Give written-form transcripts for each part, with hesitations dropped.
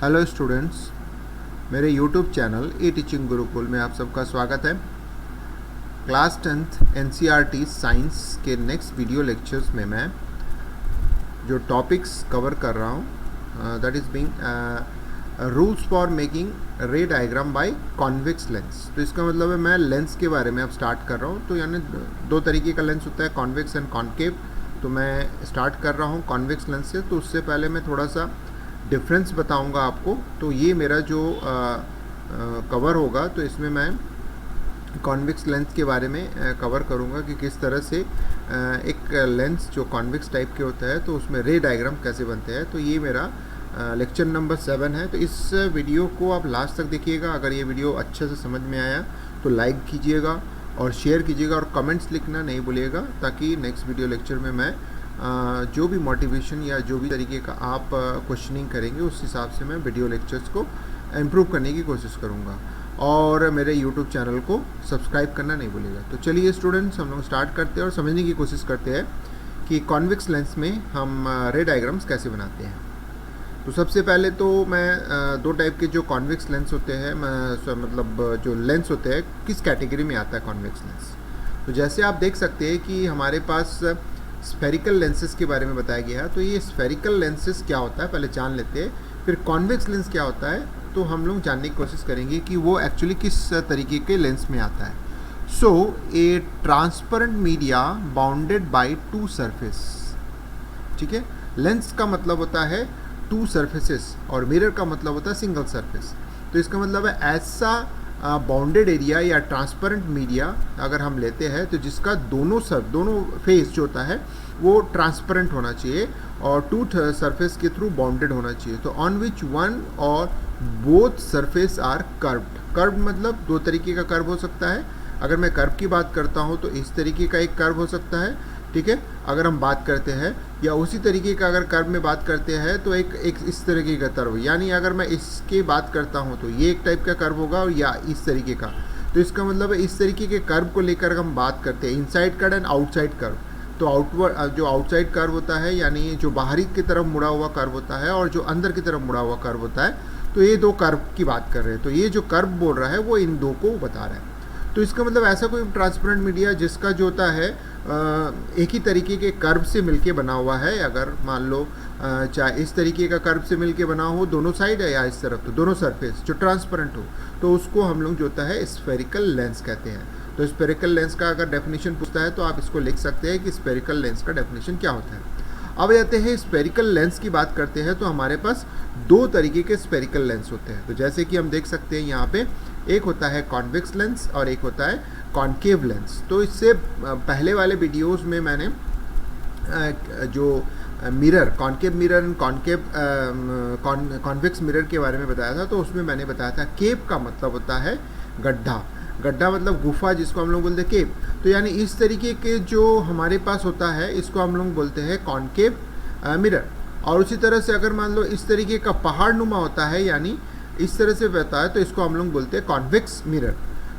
Hello students, मेरे YouTube channel E teaching Gurukul में आप सबका स्वागत है। क्लास 10th एनसीईआरटी साइंस के नेक्स्ट वीडियो लेक्चर्स में मैं जो टॉपिक्स कवर कर रहा हूँ that is being rules for making ray diagram by convex lens. तो इसका मतलब है मैं लेंस के बारे में अब स्टार्ट कर रहा हूँ। तो यानी दो तरीके का लेंस होता है, कॉन्वेक्स एंड कॉन्केव। तो मैं स्टार्ट कर रहा हूँ कॉन्वेक्स लेंस से। तो उससे पहले मैं थोड़ा सा डिफरेंस बताऊंगा आपको। तो ये मेरा जो कवर होगा, तो इसमें मैं कॉन्वेक्स लेंस के बारे में कवर करूंगा कि किस तरह से एक लेंस जो कॉन्वेक्स टाइप के होता है तो उसमें रे डायग्राम कैसे बनते हैं। तो ये मेरा लेक्चर नंबर 7 है। तो इस वीडियो को आप लास्ट तक देखिएगा। अगर ये वीडियो अच्छे से समझ में आया तो लाइक कीजिएगा और शेयर कीजिएगा और कमेंट्स लिखना नहीं भूलिएगा, ताकि नेक्स्ट वीडियो लेक्चर में मैं जो भी मोटिवेशन या जो भी तरीके का आप क्वेश्चनिंग करेंगे उस हिसाब से मैं वीडियो लेक्चर्स को इम्प्रूव करने की कोशिश करूँगा। और मेरे यूट्यूब चैनल को सब्सक्राइब करना नहीं भूलिएगा। तो चलिए स्टूडेंट्स, हम लोग स्टार्ट करते हैं और समझने की कोशिश करते हैं कि कॉन्वेक्स लेंस में हम रे डायग्राम्स कैसे बनाते हैं। तो सबसे पहले तो मैं दो टाइप के जो कॉन्वेक्स लेंस होते हैं, मतलब जो लेंस होते हैं, किस कैटेगरी में आता है कॉन्वेक्स लेंस। तो जैसे आप देख सकते हैं कि हमारे पास स्फेरिकल लेंसेज के बारे में बताया गया है। तो ये स्फेरिकल लेंसेज क्या होता है पहले जान लेते हैं, फिर कॉन्वेक्स लेंस क्या होता है तो हम लोग जानने की कोशिश करेंगे कि वो एक्चुअली किस तरीके के लेंस में आता है। So a transparent media bounded by two surface. ठीक है, लेंस का मतलब होता है टू सरफेसेस और मिरर का मतलब होता है सिंगल सरफेस। तो इसका मतलब है ऐसा बाउंडेड एरिया या ट्रांसपेरेंट मीडिया अगर हम लेते हैं तो जिसका दोनों फेस जो होता है वो ट्रांसपेरेंट होना चाहिए और टू सरफेस के थ्रू बाउंडेड होना चाहिए। तो ऑन विच वन और both surface are curved. Curve मतलब दो तरीके का कर्व हो सकता है। अगर मैं कर्व की बात करता हूँ तो इस तरीके का एक कर्व हो सकता है, ठीक है, अगर हम बात करते हैं, या उसी तरीके का अगर कर्व में बात करते हैं तो एक इस तरीके का कर्व। यानी अगर मैं इसकी बात करता हूं तो ये एक टाइप का कर्व होगा और या इस तरीके का। तो इसका मतलब है इस तरीके के कर्व को लेकर हम बात करते हैं, inside curve and outside curve. तो आउटवर्ड जो आउटसाइड कर्व होता है यानी जो बाहरी की तरफ मुड़ा हुआ कर्व होता है और जो अंदर की तरफ मुड़ा हुआ कर्व होता है, तो ये दो कर्व की बात कर रहे हैं। तो ये जो कर्व बोल रहा है वो इन दो को बता रहा है। तो इसका मतलब ऐसा कोई ट्रांसपेरेंट मीडिया जिसका जो होता है एक ही तरीके के कर्व से मिलके बना हुआ है। अगर मान लो चाहे इस तरीके का कर्व से मिलके बना हो दोनों साइड है, या इस तरफ तो दोनों सरफेस जो ट्रांसपेरेंट हो, तो उसको हम लोग जो होता है स्फेरिकल लेंस कहते हैं। तो स्फेरिकल लेंस का अगर डेफिनेशन पूछता है तो आप इसको लिख सकते हैं कि स्फेरिकल लेंस का डेफिनेशन क्या होता है। अब आते हैं स्फेरिकल लेंस की बात करते हैं। तो हमारे पास दो तरीके के स्फेरिकल लेंस होते हैं। तो जैसे कि हम देख सकते हैं यहाँ पे एक होता है कॉन्वेक्स लेंस और एक होता है कॉन्केव लेंस। तो इससे पहले वाले वीडियोस में मैंने जो mirror, concave mirror and concave convex mirror के बारे में बताया था। तो उसमें मैंने बताया था केव का मतलब होता है गड्ढा। गड्ढा मतलब गुफा, जिसको हम लोग बोलते हैं केव। तो यानी इस तरीके के जो हमारे पास होता है इसको हम लोग बोलते हैं कॉन्केव मिरर। और उसी तरह से अगर मान लो इस तरीके का पहाड़ नुमा होता है यानी इस तरह से बहता है तो इसको हम लोग बोलते हैं कॉन्वेक्स मिरर।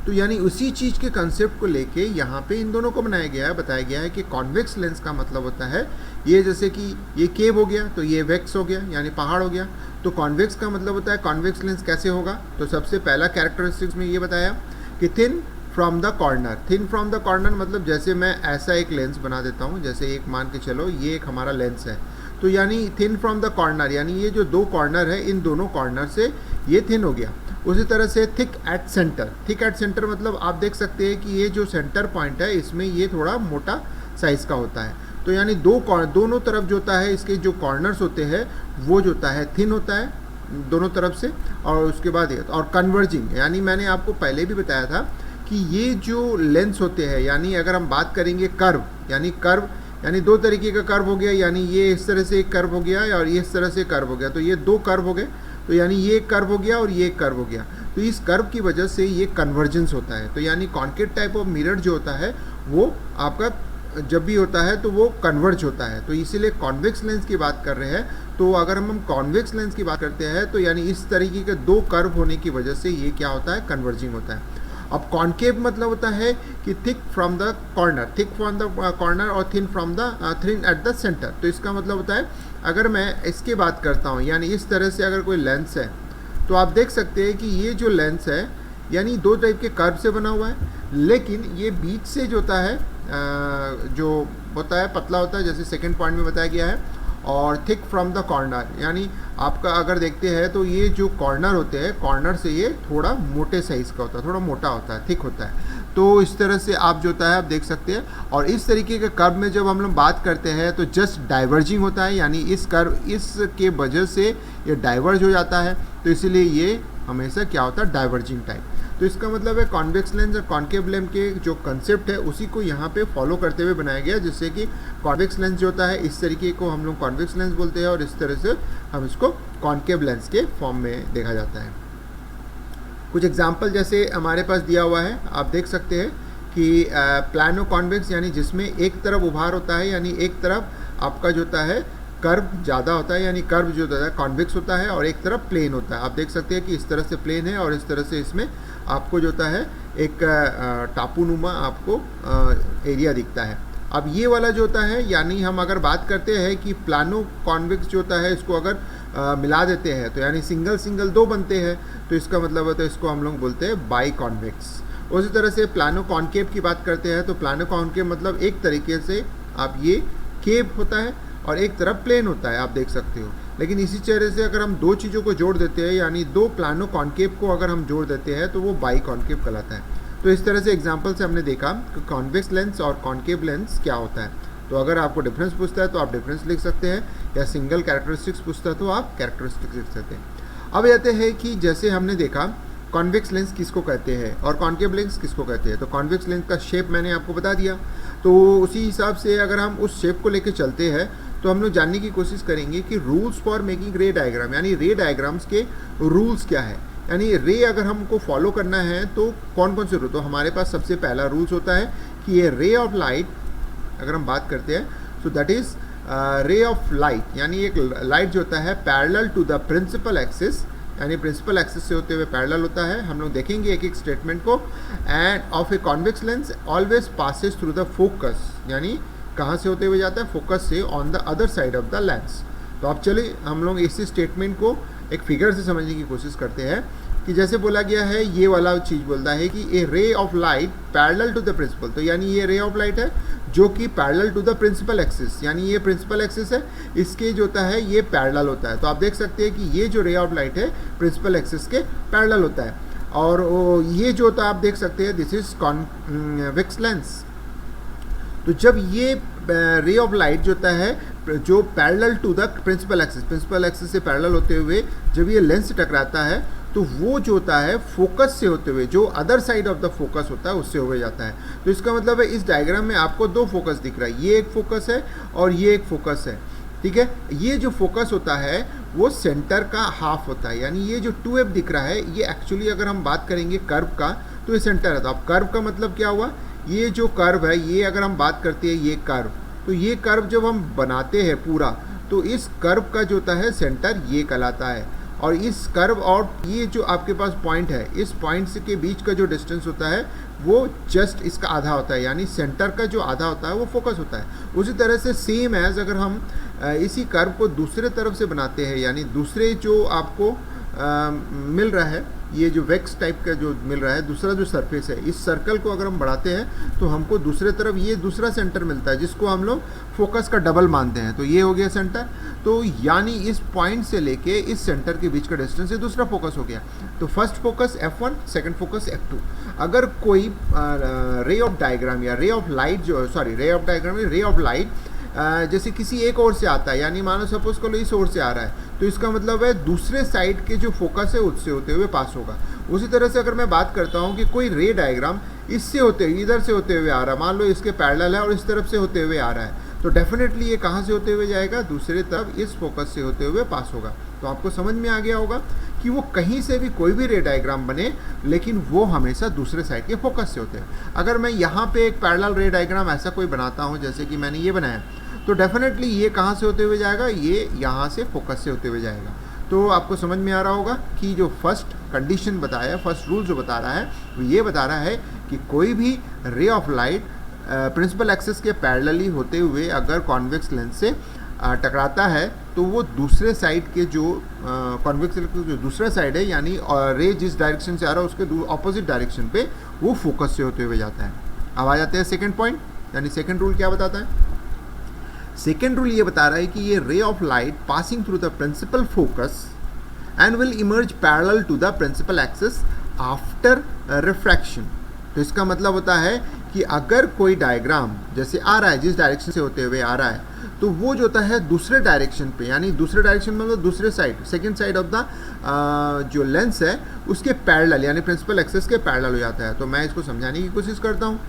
तो यानी उसी चीज़ के कंसेप्ट को लेके यहाँ पे इन दोनों को बनाया गया है, बताया गया है कि कॉन्वेक्स लेंस का मतलब होता है ये, जैसे कि ये केव हो गया तो ये वेक्स हो गया यानी पहाड़ हो गया। तो कॉन्वेक्स का मतलब होता है कॉन्वेक्स लेंस कैसे होगा। तो सबसे पहला कैरेक्टरिस्टिक्स में ये बताया कि thin from the corner. Thin from the corner मतलब जैसे मैं ऐसा एक लेंस बना देता हूँ, जैसे एक मान के चलो ये एक हमारा लेंस है, तो यानी थिन फ्रॉम द कॉर्नर यानी ये जो दो कॉर्नर है इन दोनों कॉर्नर से ये थिन हो गया। उसी तरह से thick at centre. Thick at centre मतलब आप देख सकते हैं कि ये जो सेंटर पॉइंट है इसमें ये थोड़ा मोटा साइज का होता है। तो यानी दोनों तरफ जो होता है इसके जो कॉर्नर्स होते हैं वो जो होता है थिन होता है दोनों तरफ से। और उसके बाद ये और कन्वर्जिंग, यानी मैंने आपको पहले भी बताया था कि ये जो लेंस होते हैं, यानी अगर हम बात करेंगे कर्व यानी दो तरीके का कर्व हो गया, यानी ये इस तरह से एक कर्व हो गया और ये इस तरह से कर्व हो गया। तो ये दो कर्व हो गए, तो यानी ये एक कर्व हो गया और ये एक कर्व हो गया। तो इस कर्व की वजह से ये कन्वर्जेंस होता है। तो यानी कॉन्केव टाइप ऑफ मिरर जो होता है वो आपका जब भी होता है तो वो कन्वर्ज होता है। तो इसीलिए कॉन्वेक्स लेंस की बात कर रहे हैं। तो अगर हम कॉन्वेक्स लेंस की बात करते हैं तो यानी इस तरीके के दो कर्व होने की वजह से ये क्या होता है, कन्वर्जिंग होता है। अब कॉन्केव मतलब होता है कि thick from the corner, thick from the corner और thin from the thin at the centre. तो इसका मतलब होता है अगर मैं इसकी बात करता हूँ, यानी इस तरह से अगर कोई लेंस है तो आप देख सकते हैं कि ये जो लेंस है यानी दो टाइप के कर्व से बना हुआ है, लेकिन ये बीच से जो होता है जो होता है पतला होता है, जैसे सेकंड पॉइंट में बताया गया है, और थिक फ्रॉम द कॉर्नर, यानी आपका अगर देखते हैं तो ये जो कॉर्नर होते हैं, कॉर्नर से ये थोड़ा मोटे साइज़ का होता है, थोड़ा मोटा होता है, थिक होता है। तो इस तरह से आप जो होता है आप देख सकते हैं। और इस तरीके के कर्व में जब हम लोग बात करते हैं तो जस्ट डाइवर्जिंग होता है, यानी इस कर्व इसके वजह से ये डाइवर्ज हो जाता है, तो इसीलिए ये हमेशा क्या होता है, डाइवर्जिंग टाइप। तो इसका मतलब है कॉन्वेक्स लेंस और कॉन्केव लेंस के जो कंसेप्ट है उसी को यहाँ पे फॉलो करते हुए बनाया गया, जिससे कि कॉन्वेक्स लेंस जो होता है इस तरीके को हम लोग कॉन्वेक्स लेंस बोलते हैं, और इस तरह से हम इसको कॉन्केव लेंस के फॉर्म में देखा जाता है। कुछ एग्जाम्पल जैसे हमारे पास दिया हुआ है, आप देख सकते हैं कि प्लानो कॉन्वेक्स यानी जिसमें एक तरफ उभार होता है, यानी एक तरफ आपका जो होता है कर्व ज़्यादा होता है, यानी कर्व जो होता है कॉन्वेक्स होता है, और एक तरफ प्लेन होता है। आप देख सकते हैं कि इस तरह से प्लेन है और इस तरह से इसमें आपको जो होता है एक टापूनुमा आपको एरिया दिखता है। अब ये वाला जो होता है, यानी हम अगर बात करते हैं कि प्लानो कॉन्वेक्स जो होता है इसको अगर मिला देते हैं तो यानी सिंगल सिंगल दो बनते हैं, तो इसका मतलब होता है इसको हम लोग बोलते हैं बाई कॉन्वेक्स। उसी तरह से प्लानो कॉन्केव की बात करते हैं तो प्लानो कॉन्केव मतलब एक तरीके से आप ये केव होता है और एक तरफ प्लेन होता है, आप देख सकते हो। लेकिन इसी तरह से अगर हम दो चीज़ों को जोड़ देते हैं, यानी दो प्लानो कॉन्केव को अगर हम जोड़ देते हैं तो वो बाई कॉन्केव कहलाता है। तो इस तरह से एग्जांपल से हमने देखा कि कॉन्वेक्स लेंस और कॉन्केव लेंस क्या होता है। तो अगर आपको डिफरेंस पूछता है तो आप डिफरेंस लिख सकते हैं, या सिंगल कैरेक्टरिस्टिक्स पूछता है तो आप कैरेक्टरिस्टिक्स लिख सकते हैं। अब कहते हैं कि जैसे हमने देखा कॉन्वेक्स लेंस किसको कहते हैं और कॉन्केव लेंस किसको कहते हैं। तो कॉन्वेक्स लेंस का शेप मैंने आपको बता दिया, तो उसी हिसाब से अगर हम उस शेप को लेकर चलते हैं तो हम लोग जानने की कोशिश करेंगे कि rules for making ray diagram, यानी रे डायग्राम्स के रूल्स क्या है। यानी रे अगर हमको फॉलो करना है तो कौन कौन से रूल, तो हमारे पास सबसे पहला रूल्स होता है कि ये रे ऑफ लाइट अगर हम बात करते हैं so that is ray of light, यानी एक लाइट जो होता है parallel to the principal axis, यानी प्रिंसिपल एक्सिस से होते हुए पैरेलल होता है। हम लोग देखेंगे एक एक स्टेटमेंट को। End of a convex lens always passes through the focus, यानी कहाँ से होते हुए जाता है, फोकस से on the other side of the lens. तो अब चलिए हम लोग इसी स्टेटमेंट को एक फिगर से समझने की कोशिश करते हैं कि जैसे बोला गया है ये वाला चीज़ बोलता है कि a ray of light parallel to the principal, तो यानी ये रे ऑफ लाइट है जो कि parallel to the principal axis, यानी ये प्रिंसिपल एक्सिस है, इसके जो होता है ये पैरेलल होता है। तो आप देख सकते हैं कि ये जो रे ऑफ लाइट है प्रिंसिपल एक्सिस के पैरेलल होता है। और ये जो होता है आप देख सकते हैं दिस इज कॉन्वेक्स लेंस। तो जब ये रे ऑफ लाइट जो होता है जो parallel to the principal axis से पैरेलल होते हुए जब ये लेंस से टकराता है तो वो जो होता है फोकस से होते हुए जो other side of the focus होता है उससे हो जाता है। तो इसका मतलब है इस डायग्राम में आपको दो फोकस दिख रहा है, ये एक फोकस है और ये एक फोकस है, ठीक है। ये जो फोकस होता है वो सेंटर का हाफ होता है, यानी ये जो 2F दिख रहा है ये एक्चुअली अगर हम बात करेंगे कर्व का तो ये सेंटर है। तो अब कर्व का मतलब क्या हुआ, ये जो कर्व है ये अगर हम बात करते हैं ये कर्व, तो ये कर्व जब हम बनाते हैं पूरा तो इस कर्व का जो होता है सेंटर ये कहलाता है। और इस कर्व और ये जो आपके पास पॉइंट है इस पॉइंट के बीच का जो डिस्टेंस होता है वो जस्ट इसका आधा होता है, यानी सेंटर का जो आधा होता है वो फोकस होता है। उसी तरह से सेम एज अगर हम इसी कर्व को दूसरे तरफ से बनाते हैं, यानी दूसरे जो आपको मिल रहा है ये जो वेक्स टाइप का जो मिल रहा है दूसरा जो सरफेस है, इस सर्कल को अगर हम बढ़ाते हैं तो हमको दूसरे तरफ ये दूसरा सेंटर मिलता है जिसको हम लोग फोकस का डबल मानते हैं। तो ये हो गया सेंटर, तो यानी इस पॉइंट से लेके इस सेंटर के बीच का डिस्टेंस ये दूसरा फोकस हो गया। तो first focus F1, second focus F2। अगर कोई रे ऑफ डायग्राम या रे ऑफ लाइट जो रे ऑफ डायग्राम रे ऑफ लाइट जैसे किसी एक ओर से आता है, यानी मानो सपोज को इस ओर से आ रहा है तो इसका मतलब है दूसरे साइड के जो फोकस है उससे होते हुए पास होगा। उसी तरह से अगर मैं बात करता हूँ कि कोई रे डायग्राम इससे होते हुए इधर से होते हुए आ रहा है, मान लो इसके पैरेलल है और इस तरफ से होते हुए आ रहा है, तो डेफिनेटली ये कहाँ से होते हुए जाएगा, दूसरे तरफ इस फोकस से होते हुए पास होगा। तो आपको समझ में आ गया होगा कि वो कहीं से भी कोई भी रे डायग्राम बने लेकिन वो हमेशा दूसरे साइड के फोकस से होते हैं। अगर मैं यहाँ पे एक पैरेलल रे डायग्राम ऐसा कोई बनाता हूँ जैसे कि मैंने ये बनाया, तो डेफिनेटली ये कहाँ से होते हुए जाएगा, ये यहाँ से फोकस से होते हुए जाएगा। तो आपको समझ में आ रहा होगा कि जो फर्स्ट कंडीशन बताया, फर्स्ट रूल जो बता रहा है वो ये बता रहा है कि कोई भी ray of light principal axis के पैरेलली होते हुए अगर कॉन्वेक्स लेंस से टकराता है तो वो दूसरे साइड के जो कॉन्वेक्स लेंस जो दूसरा साइड है, यानी रे जिस डायरेक्शन से आ रहा है उसके ऑपोजिट डायरेक्शन पे वो फोकस से होते हुए जाता है। अब आ जाते हैं सेकेंड पॉइंट, यानी सेकेंड रूल क्या बताता है। सेकेंड रूल ये बता रहा है कि ये ray of light passing through the principal focus and will emerge parallel to the principal axis after refraction. तो इसका मतलब होता है कि अगर कोई डायग्राम जैसे आ रहा है, जिस डायरेक्शन से होते हुए आ रहा है, तो वो जो होता है दूसरे डायरेक्शन पे, यानी दूसरे डायरेक्शन में मतलब दूसरे side, second side of the जो लेंस है उसके पैरेलल, यानी प्रिंसिपल एक्सिस के पैरेलल हो जाता है। तो मैं इसको समझाने की कोशिश करता हूँ।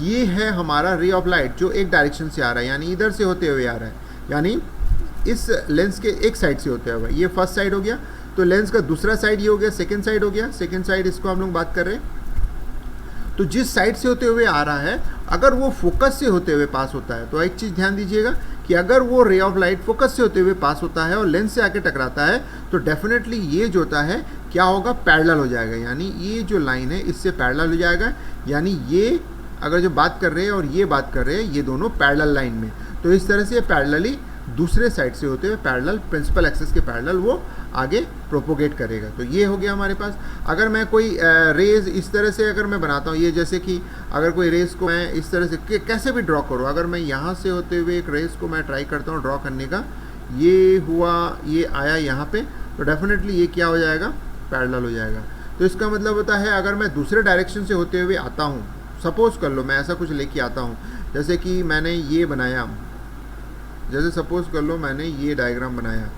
ये है हमारा रे ऑफ लाइट जो एक डायरेक्शन से आ रहा है, यानी इधर से होते हुए आ रहा है, यानी इस लेंस के एक साइड से होते हुए। ये फर्स्ट साइड हो गया, तो लेंस का दूसरा साइड ये हो गया, सेकेंड साइड हो गया। सेकेंड साइड इसको हम लोग बात कर रहे हैं। तो जिस साइड से होते हुए आ रहा है अगर वो फोकस से होते हुए पास होता है, तो एक चीज़ ध्यान दीजिएगा कि अगर वो रे ऑफ लाइट फोकस से होते हुए पास होता है और लेंस से आके टकराता है तो डेफिनेटली ये जो होता है क्या होगा, पैरेलल हो जाएगा। यानी ये जो लाइन है इससे पैरेलल हो जाएगा, यानी ये अगर जो बात कर रहे हैं और ये बात कर रहे हैं ये दोनों पैरेलल लाइन में, तो इस तरह से पैरेलली दूसरे साइड से होते हुए पैरेलल प्रिंसिपल एक्सिस के पैरेलल वो आगे प्रोपोगेट करेगा। तो ये हो गया हमारे पास। अगर मैं कोई रेज इस तरह से अगर मैं बनाता हूँ, ये जैसे कि अगर कोई रेज को मैं इस तरह से कैसे भी ड्रॉ करूँ, अगर मैं यहाँ से होते हुए एक रेज को मैं ट्राई करता हूँ ड्रॉ करने का, ये हुआ, ये आया यहाँ पे, तो डेफिनेटली ये क्या हो जाएगा, पैरेलल हो जाएगा। तो इसका मतलब होता है अगर मैं दूसरे डायरेक्शन से होते हुए आता हूँ, सपोज कर लो मैं ऐसा कुछ लेके आता हूँ, जैसे कि मैंने ये बनाया, जैसे सपोज कर लो मैंने ये डायग्राम बनाया,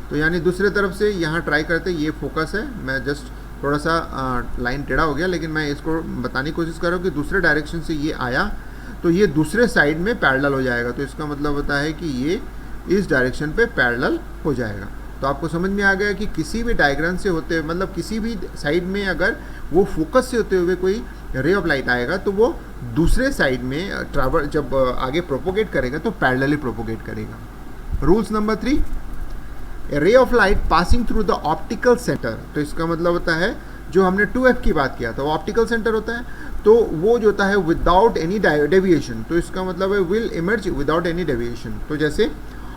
तो यानी दूसरे तरफ से यहाँ ट्राई करते, ये फोकस है, मैं जस्ट थोड़ा सा लाइन टेढ़ा हो गया, लेकिन मैं इसको बताने की कोशिश कर रहा हूँ कि दूसरे डायरेक्शन से ये आया तो ये दूसरे साइड में पैरेलल हो जाएगा। तो इसका मतलब होता है कि ये इस डायरेक्शन पे पैरेलल हो जाएगा। तो आपको समझ में आ गया कि किसी भी डायग्राम से होते हुए, मतलब किसी भी साइड में अगर वो फोकस से होते हुए कोई रे ऑफ लाइट आएगा तो वो दूसरे साइड में ट्रैवल जब आगे प्रोपोगेट करेगा तो पैरेलली प्रोपोगेट करेगा। Rules number 3, A ray of light passing through the optical centre. तो इसका मतलब होता है जो हमने 2F की बात किया था वो ऑप्टिकल सेंटर होता है, तो वो जो होता है विदाउट एनी डेविएशन। तो इसका मतलब है will emerge without any deviation. तो जैसे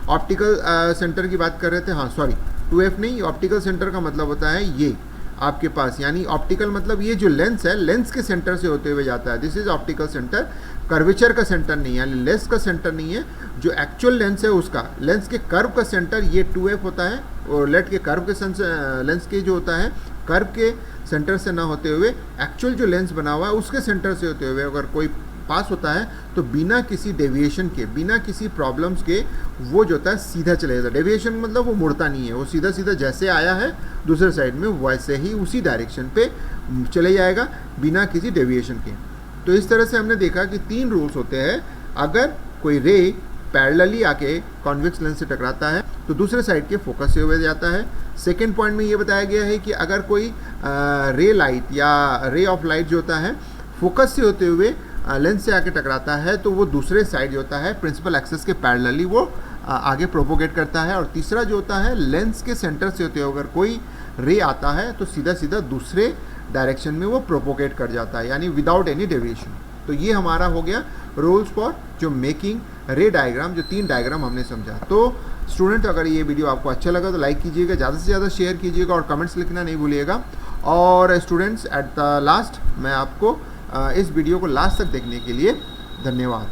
ऑप्टिकल सेंटर की बात कर रहे थे, हाँ सॉरी 2F नहीं, ऑप्टिकल सेंटर का मतलब होता है ये आपके पास, यानी ऑप्टिकल मतलब ये जो लेंस है लेंस के सेंटर से होते हुए जाता है, this is optical centre. Curvature का सेंटर नहीं है, यानी लेंस का सेंटर नहीं है, जो एक्चुअल लेंस है उसका, लेंस के कर्व का सेंटर ये 2F होता है, और लेट के कर्व के लेंस के जो होता है कर्व के सेंटर से ना होते हुए एक्चुअल जो लेंस बना हुआ है उसके सेंटर से होते हुए अगर कोई पास होता है तो बिना किसी डेविएशन के, बिना किसी प्रॉब्लम्स के वो जो होता है सीधा चले जाता है। डेविएशन मतलब वो मुड़ता नहीं है, वो सीधा सीधा जैसे आया है दूसरे साइड में वैसे ही उसी डायरेक्शन पे चले जाएगा बिना किसी डेविएशन के। तो इस तरह से हमने देखा कि 3 रूल्स होते हैं। अगर कोई रे पैरेलली आके कॉन्वेक्स लेंस से टकराता है तो दूसरे साइड के फोकस से हुए जाता है। सेकेंड पॉइंट में ये बताया गया है कि अगर कोई रे लाइट या रे ऑफ लाइट जो होता है फोकस से होते हुए लेंस से आके टकराता है तो वो दूसरे साइड जो होता है प्रिंसिपल एक्सिस के पैरेलली वो आगे प्रोपोगेट करता है। और तीसरा जो होता है लेंस के सेंटर से होते हुए अगर कोई रे आता है तो सीधा सीधा दूसरे डायरेक्शन में वो प्रोपोगेट कर जाता है, यानी विदाउट एनी डेविएशन। तो ये हमारा हो गया रूल्स फॉर जो मेकिंग रे डायग्राम, जो 3 डायग्राम हमने समझा। तो स्टूडेंट अगर ये वीडियो आपको अच्छा लगा तो लाइक कीजिएगा, ज़्यादा से ज़्यादा शेयर कीजिएगा और कमेंट्स लिखना नहीं भूलिएगा। और स्टूडेंट्स एट द लास्ट मैं आपको इस वीडियो को लास्ट तक देखने के लिए धन्यवाद।